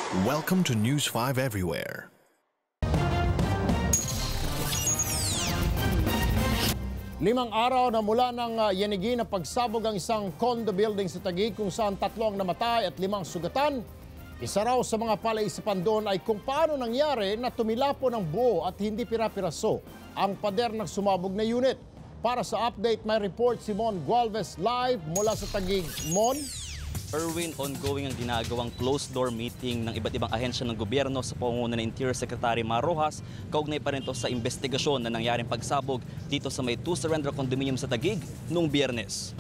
Welcome to News 5 Everywhere. Limang araw na mula ng yanigi na pagsabog ang isang condo building sa Taguig kung saan 3 ang namatay at 5 sugatan. Isa raw sa mga palaisipan doon ay kung paano nangyari na tumilapo ng buo at hindi pira-piraso ang pader ng sumabog na unit. Para sa update, may report si Mon Gualvez live mula sa Taguig. Mon? Erwin, ongoing ang ginagawang closed-door meeting ng iba't ibang ahensya ng gobyerno sa pangunguna ng Interior Secretary Mar Rojas. Kaugnay pa rin ito sa investigasyon na nangyaring pagsabog dito sa may 2 Surrender Condominium sa Taguig noong Biyernes.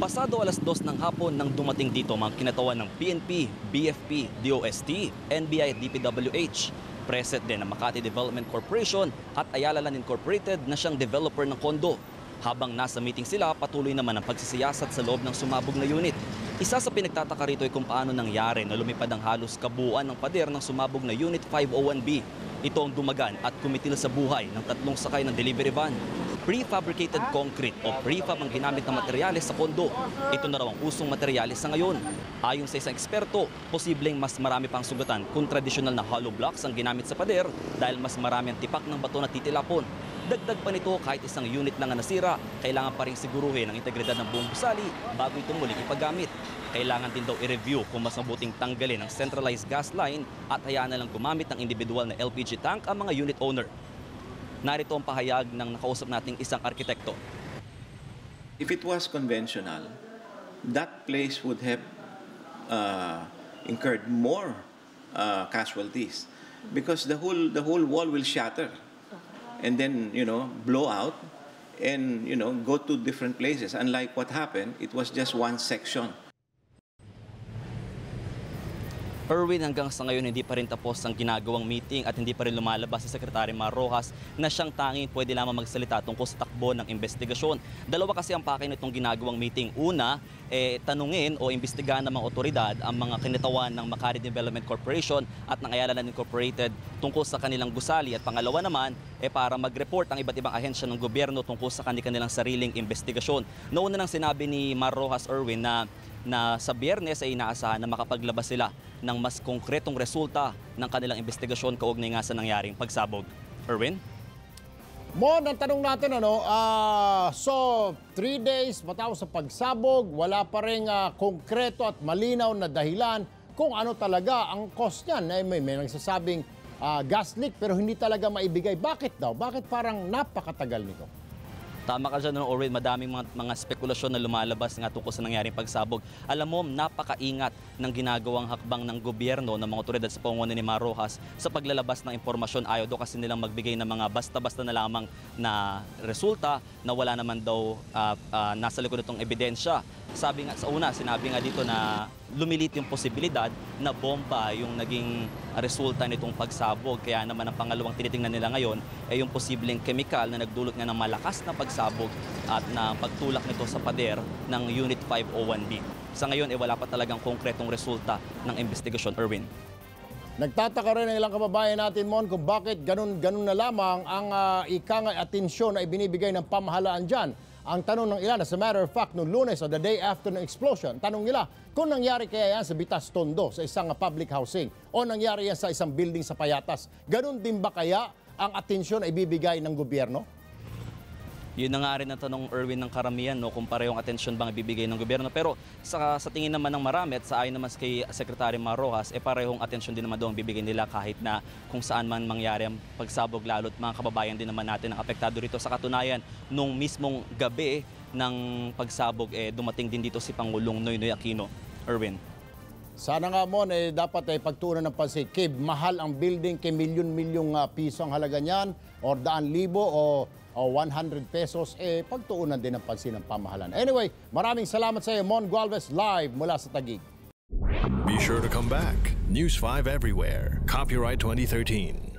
Pasado alas 2 ng hapon nang dumating dito mga kinatawan ng PNP, BFP, DOST, NBI at DPWH. Present din ang Makati Development Corporation at Ayala Land Incorporated na siyang developer ng kondo. Habang nasa meeting sila, patuloy naman ang pagsisiyasat sa loob ng sumabog na unit. Isa sa pinagtataka rito ay kung paano nangyari na lumipad ang halos kabuuan ng pader ng sumabog na Unit 501B. Ito ang dumagan at kumitil sa buhay ng 3 sakay ng delivery van. Prefabricated concrete o prefab ang ginamit na materyales sa kondo. Ito na raw ang usong materyales sa ngayon. Ayon sa isang eksperto, posibleng mas marami pang sugatan kung tradisyonal na hollow blocks ang ginamit sa pader dahil mas marami ang tipak ng bato na titilapon. Dagdag pa nito, kahit isang unit lang ang nasira, kailangan pa rin siguruhin ang integridad ng buong gusali bago ito muling ipagamit. Kailangan din daw i-review kung mas mabuting tanggalin ang centralized gas line at hayaan na lang gumamit ng individual na LPG tank ang mga unit owner. Narito ang pahayag ng nakausap nating isang arkitekto. If it was conventional, that place would have incurred more casualties because the whole wall will shatter. And then, blow out and, go to different places. Unlike what happened, it was just one section. Erwin, hanggang sa ngayon hindi pa rin tapos ang ginagawang meeting at hindi pa rin lumalabas si Secretary Mar Rojas na siyang tanging pwede lamang magsalita tungkol sa takbo ng investigasyon. Dalawa kasi ang pakay nitong ginagawang meeting. Una, tanungin o imbestigahan ng mga otoridad ang mga kinatawan ng Makati Development Corporation at ng Ayala Land Incorporated tungkol sa kanilang gusali. At pangalawa naman, para mag-report ang iba't ibang ahensya ng gobyerno tungkol sa kanilang sariling investigasyon. Noon na nang sinabi ni Mar Rojas, Erwin, na sa Biyernes ay inaasahan na makapaglabas sila ng mas konkretong resulta ng kanilang investigasyon kaugnay nga sa nangyaring pagsabog. Erwin? Mon, ang tanong natin, so 3 days matapos sa pagsabog, wala pa rin konkreto at malinaw na dahilan kung ano talaga ang cost niyan. May nagsasabing gas leak pero hindi talaga maibigay. Bakit daw? Bakit parang napakatagal nito? Tama ka dyan, Erwin. Madaming mga spekulasyon na lumalabas nga tungkol sa nangyaring pagsabog. Alam mo, napakaingat ng ginagawang hakbang ng gobyerno ng mga otoridad sa pangunguna ni Mar Rojas sa paglalabas ng impormasyon. Ayaw daw kasi nilang magbigay ng mga basta-basta na lamang na resulta na wala naman daw nasa likod itong ebidensya. Sabi nga sa una, sinabi nga dito na lumilit yung posibilidad na bomba yung naging resulta nitong pagsabog. Kaya naman ang pangalawang tinitingnan nila ngayon ay yung posibleng chemical na nagdulot nga ng malakas na pagsabog at na pagtulak nito sa pader ng Unit 501B. Sa ngayon, wala pa talagang konkretong resulta ng investigasyon, Erwin. Nagtataka rin ang ilang kababayan natin, Mon, kung bakit ganun na lamang ang ikangay atensyon na ibinibigay ng pamahalaan dyan. Ang tanong ng ilan, as a matter of fact, noong Lunes o the day after ng explosion, tanong nila kung nangyari kaya yan sa Bitas Tondo, sa isang public housing, o nangyari yan sa isang building sa Payatas. Ganun din ba kaya ang atensyon ay ibibigay ng gobyerno? Yun na nga rin ang tanong, Erwin, ng karamihan, kung parehong atensyon bang ibibigay ng gobyerno. Pero sa tingin naman ng marami at sa ayon naman kay Secretary Mar Rojas, parehong atensyon din naman doon bibigay nila kahit na kung saan man mangyari ang pagsabog, lalo't mga kababayan din naman natin ang apektado rito. Sa katunayan, nung mismong gabi ng pagsabog, dumating din dito si Pangulong Noynoy Aquino. Erwin. Sana nga, Mon, dapat pagtuunan ng pansin. Mahal ang building, milyon-milyong piso ang halaga niyan, o 100,000 o 100 pesos, pagtuunan din ng pansin ng pamahalaan. Anyway, maraming salamat sa iyo, Mon Gualvez, live mula sa Taguig. Be sure to come back. News 5 Everywhere. Copyright 2013.